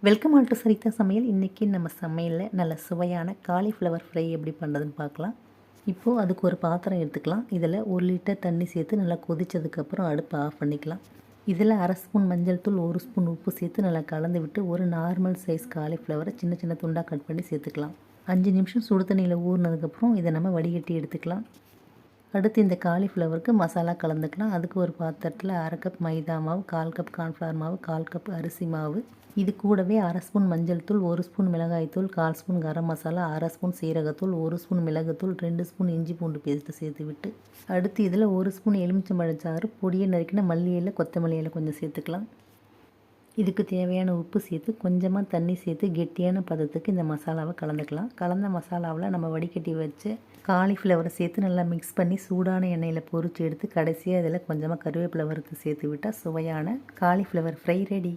Welcome all to சரிதா சமையல். இன்றைக்கி நம்ம சமையலில் நல்ல சுவையான காலிஃப்ளவர் ஃப்ரை எப்படி பண்ணுறதுன்னு பார்க்கலாம். இப்போது அதுக்கு ஒரு பாத்திரம் எடுத்துக்கலாம். இதில் 1 லிட்டர் தண்ணி சேர்த்து நல்லா கொதித்ததுக்கப்புறம் அடுப்பை ஆஃப் பண்ணிக்கலாம். இதில் அரை ஸ்பூன் மஞ்சள் தூள், 1 ஸ்பூன் உப்பு சேர்த்து நல்லா கலந்து விட்டு ஒரு நார்மல் சைஸ் காலிஃப்ளவரை சின்ன சின்ன துண்டாக கட் பண்ணி சேர்த்துக்கலாம். 5 நிமிஷம் சுடு தண்ணியில் ஊறினதுக்கப்புறம் இதை நம்ம வடிகட்டி எடுத்துக்கலாம். அடுத்து இந்த காலிஃப்ளவருக்கு மசாலா கலந்துக்கலாம். அதுக்கு ஒரு பாத்திரத்தில் 1/2 கப் மைதா மாவு, 1/4 கப் கார்ன்ஃப்ளவர் மாவு, 1/4 கப் அரிசி மாவு, இது கூடவே 1/2 ஸ்பூன் மஞ்சள் தூள், 1 ஸ்பூன் மிளகாய்த்தூள், 1/4 ஸ்பூன் கரம் மசாலா, 1/2 ஸ்பூன் சீரகத்தூள், 1 ஸ்பூன் மிளகுத்தூள், 2 ஸ்பூன் இஞ்சி பூண்டு பேஸ்ட்டு சேர்த்து விட்டு அடுத்து இதில் 1 ஸ்பூன் எலுமிச்சம்பழச்சாறு, பொடியை நறுக்கின மல்லி இலை, கொத்தமல்லி இலை கொஞ்சம் சேர்த்துக்கலாம். இதுக்கு தேவையான உப்பு சேர்த்து கொஞ்சமாக தண்ணி சேர்த்து கெட்டியான பதத்துக்கு இந்த மசாலாவை கலந்துக்கலாம். கலந்த மசாலாவில் நம்ம வடிகட்டி வச்சு காலிஃப்ளவரை சேர்த்து நல்லா மிக்ஸ் பண்ணி சூடான எண்ணெயில் பொரித்து எடுத்து கடைசியாக இதில் கொஞ்சமாக கருவேப்பிலை வறுத்து சேர்த்து விட்டால் சுவையான காலிஃப்ளவர் ஃப்ரை ரெடி.